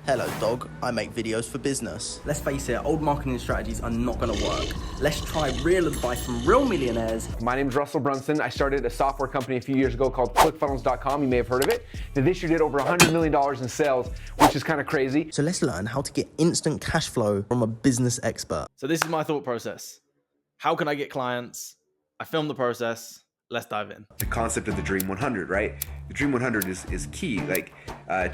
Hello dog, I make videos for business. Let's face it, old marketing strategies are not gonna work. Let's try real advice from real millionaires. My name is Russell Brunson. I started a software company a few years ago called ClickFunnels.com. You may have heard of it. Now, this year did over $100 million in sales, which is kind of crazy. So let's learn how to get instant cash flow from a business expert. So this is my thought process. How can I get clients? I film the process. Let's dive in. The concept of the Dream 100, right? The Dream 100 is key. Like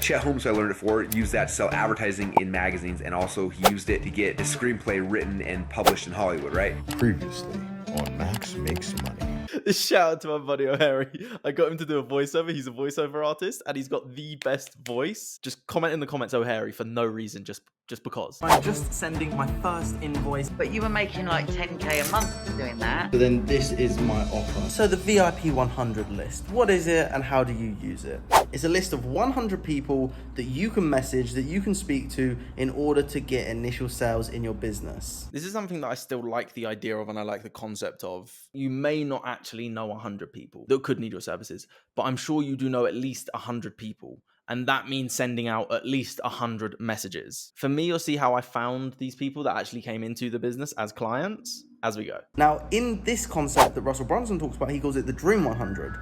Chet Holmes, who I learned it for, used that to sell advertising in magazines, and also he used it to get a screenplay written and published in Hollywood, right? Previously on Max Makes Money. Shout out to my buddy O'Harry. I got him to do a voiceover. He's a voiceover artist and he's got the best voice. Just comment in the comments O'Harry for no reason, just because. I'm just sending my first invoice. But you were making like 10k a month doing that. So then this is my offer. So the VIP 100 list, what is it and how do you use it? It's a list of 100 people that you can message, that you can speak to in order to get initial sales in your business. This is something that I still like the idea of and I like the concept of. You may not actually know 100 people that could need your services, but I'm sure you do know at least 100 people. And that means sending out at least 100 messages. For me, you'll see how I found these people that actually came into the business as clients as we go. Now, in this concept that Russell Brunson talks about, he calls it the Dream 100.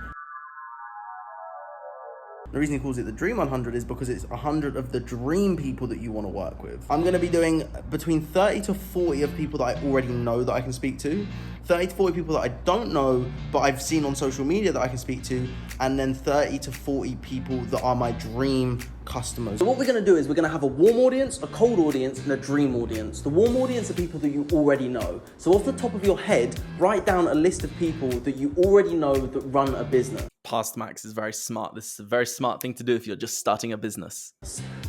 The reason he calls it the Dream 100 is because it's 100 of the dream people that you want to work with. I'm going to be doing between 30 to 40 of people that I already know that I can speak to, 30 to 40 people that I don't know, but I've seen on social media that I can speak to, and then 30 to 40 people that are my dream customers. So what we're going to do is we're going to have a warm audience, a cold audience, and a dream audience. The warm audience are people that you already know. So off the top of your head, write down a list of people that you already know that run a business. Past Max is very smart. This is a very smart thing to do if you're just starting a business.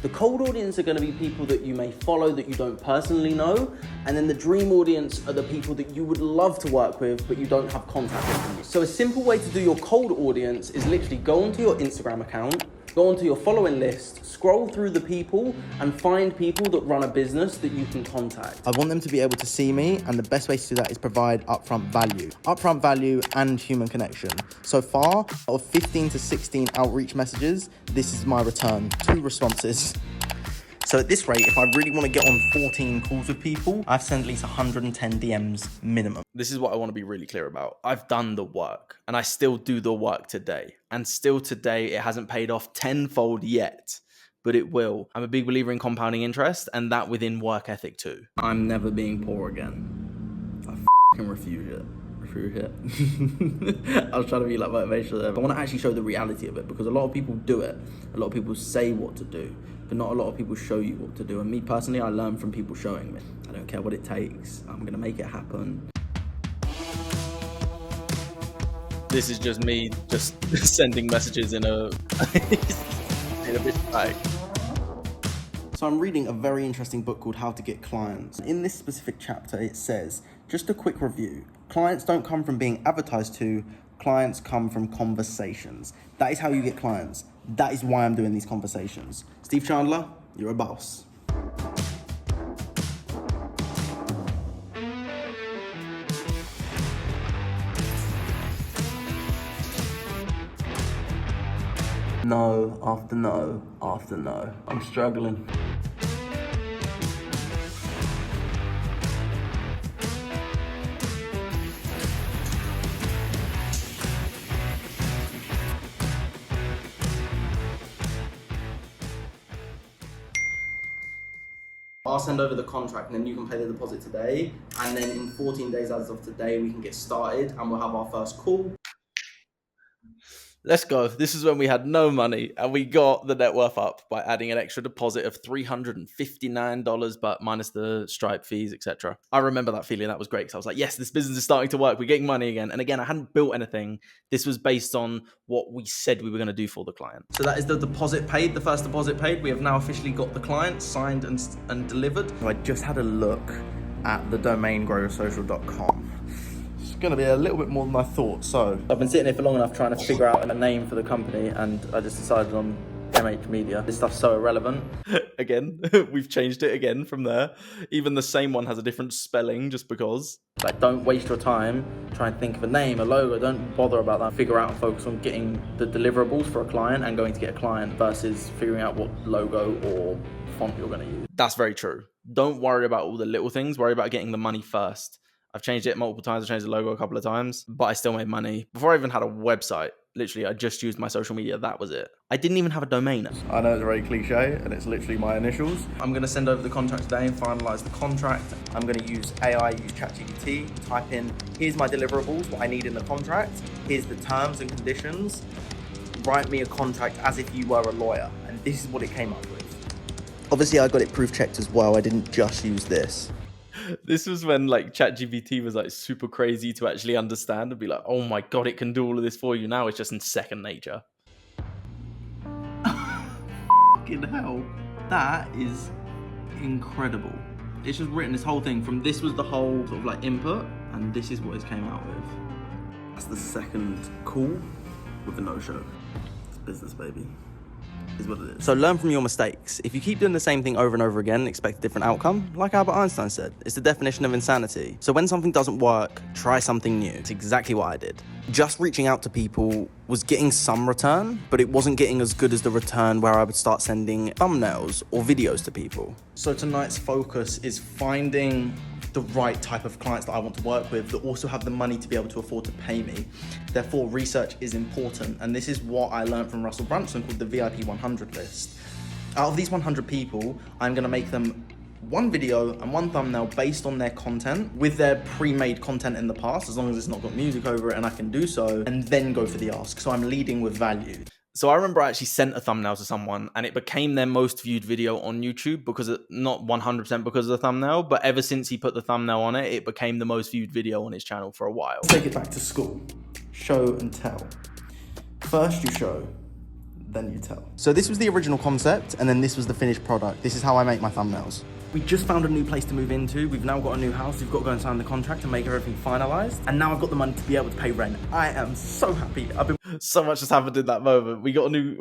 The cold audience are going to be people that you may follow that you don't personally know. And then the dream audience are the people that you would love to work with, but you don't have contact with. So a simple way to do your cold audience is literally go onto your Instagram account, go onto your following list, scroll through the people and find people that run a business that you can contact. I want them to be able to see me, and the best way to do that is provide upfront value and human connection. So far, out of 15 to 16 outreach messages, this is my return, 2 responses. So at this rate, if I really want to get on 14 calls with people, I've sent at least 110 DMs minimum. This is what I want to be really clear about. I've done the work and I still do the work today. And still today, it hasn't paid off tenfold yet, but it will. I'm a big believer in compounding interest and that within work ethic too. I'm never being poor again. I fucking refuse it. I was trying to be like motivational there, but I want to actually show the reality of it because a lot of people do it. A lot of people say what to do, but not a lot of people show you what to do. And me personally, I learn from people showing me. I don't care what it takes. I'm going to make it happen. This is just me just sending messages in a bitch bag. So I'm reading a very interesting book called How to Get Clients. In this specific chapter, it says, just a quick review. Clients don't come from being advertised to, clients come from conversations. That is how you get clients. That is why I'm doing these conversations. Steve Chandler, you're a boss. No after no after no. I'm struggling. I'll send over the contract and then you can pay the deposit today. And then in 14 days as of today, we can get started and we'll have our first call. Let's go. This is when we had no money and we got the net worth up by adding an extra deposit of $359, but minus the Stripe fees, etc. I remember that feeling. That was great because I was like, yes, this business is starting to work. We're getting money again. And again, I hadn't built anything. This was based on what we said we were going to do for the client. So that is the deposit paid, the first deposit paid. We have now officially got the client signed and delivered. So I just had a look at the domain growsocial.com. It's going to be a little bit more than I thought. So I've been sitting here for long enough trying to figure out a name for the company and I just decided on MH Media. This stuff's so irrelevant. Again, we've changed it again from there. Even the same one has a different spelling just because. Like, don't waste your time trying to think of a name, a logo. Don't bother about that. Figure out and focus on getting the deliverables for a client and going to get a client versus figuring out what logo or font you're going to use. That's very true. Don't worry about all the little things. Worry about getting the money first. I've changed it multiple times. I've changed the logo a couple of times, but I still made money. Before I even had a website, literally, I just used my social media. That was it. I didn't even have a domain. I know it's very cliche and it's literally my initials. I'm going to send over the contract today and finalise the contract. I'm going to use AI, use ChatGPT, type in, here's my deliverables, what I need in the contract, here's the terms and conditions, write me a contract as if you were a lawyer. And this is what it came up with. Obviously, I got it proof checked as well. I didn't just use this. This was when like ChatGPT was like super crazy to actually understand and be like, oh my God, it can do all of this for you. Now it's just in second nature. Fucking hell. That is incredible. It's just written this whole thing from this was the whole sort of like input and this is what it came out with. That's the second call with a no-show. It's business, baby. Is what it is. So learn from your mistakes. If you keep doing the same thing over and over again and expect a different outcome, like Albert Einstein said, it's the definition of insanity. So when something doesn't work, try something new. It's exactly what I did. Just reaching out to people was getting some return, but it wasn't getting as good as the return where I would start sending thumbnails or videos to people. So tonight's focus is finding the right type of clients that I want to work with that also have the money to be able to afford to pay me. Therefore, research is important. And this is what I learned from Russell Brunson called the VIP 100 list. Out of these 100 people, I'm gonna make them one video and one thumbnail based on their content with their pre-made content in the past, as long as it's not got music over it and I can do so, and then go for the ask. So I'm leading with value. So I remember I actually sent a thumbnail to someone and it became their most viewed video on YouTube because not 100% because of the thumbnail, but ever since he put the thumbnail on it, it became the most viewed video on his channel for a while. Let's take it back to school. Show and tell. First you show, then you tell. So this was the original concept and then this was the finished product. This is how I make my thumbnails. We just found a new place to move into. We've now got a new house. We've got to go and sign the contract and make everything finalized. And now I've got the money to be able to pay rent. I am so happy. So much has happened in that moment. We got a new...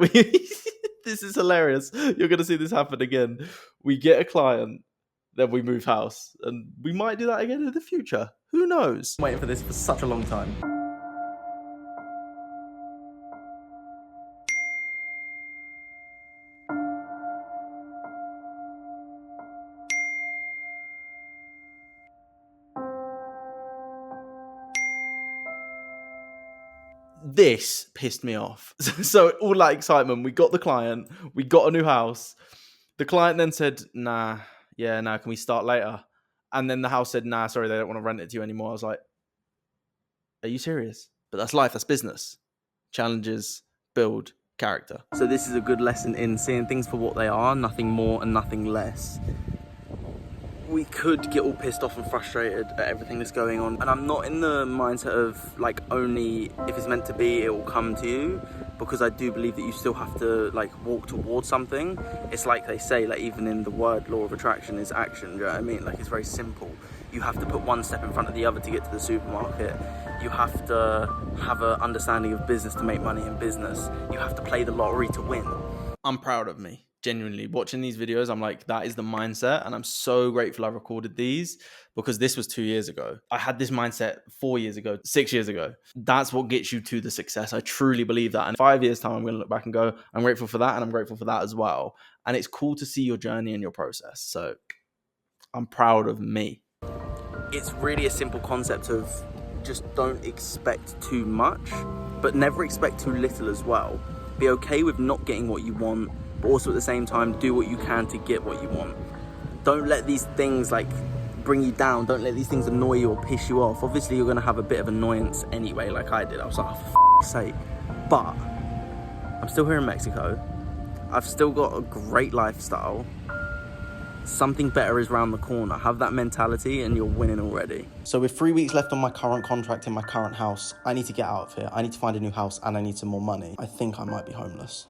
This is hilarious. You're going to see this happen again. We get a client, then we move house. And we might do that again in the future. Who knows? I'm waiting for this for such a long time. This pissed me off. So all that excitement, we got the client, we got a new house. The client then said, can we start later? And then the house said, nah, sorry, they don't want to rent it to you anymore. I was like, are you serious? But that's life, that's business. Challenges build character. So this is a good lesson in seeing things for what they are, nothing more and nothing less. We could get all pissed off and frustrated at everything that's going on. And I'm not in the mindset of like only if it's meant to be, it will come to you, because I do believe that you still have to like walk towards something. It's like they say, like even in the word law of attraction is action, do you know what I mean? Like it's very simple. You have to put one step in front of the other to get to the supermarket. You have to have an understanding of business to make money in business. You have to play the lottery to win. I'm proud of me. Genuinely, watching these videos, I'm like, that is the mindset. And I'm so grateful I recorded these because this was 2 years ago. I had this mindset 4 years ago, 6 years ago. That's what gets you to the success. I truly believe that. And 5 years time, I'm going to look back and go, I'm grateful for that. And I'm grateful for that as well. And it's cool to see your journey and your process. So I'm proud of me. It's really a simple concept of just don't expect too much, but never expect too little as well. Be okay with not getting what you want, but also at the same time, do what you can to get what you want. Don't let these things like bring you down. Don't let these things annoy you or piss you off. Obviously, you're gonna have a bit of annoyance anyway, like I did. I was like, oh, for f***'s sake. But I'm still here in Mexico. I've still got a great lifestyle. Something better is around the corner. Have that mentality and you're winning already. So with 3 weeks left on my current contract in my current house, I need to get out of here. I need to find a new house and I need some more money. I think I might be homeless.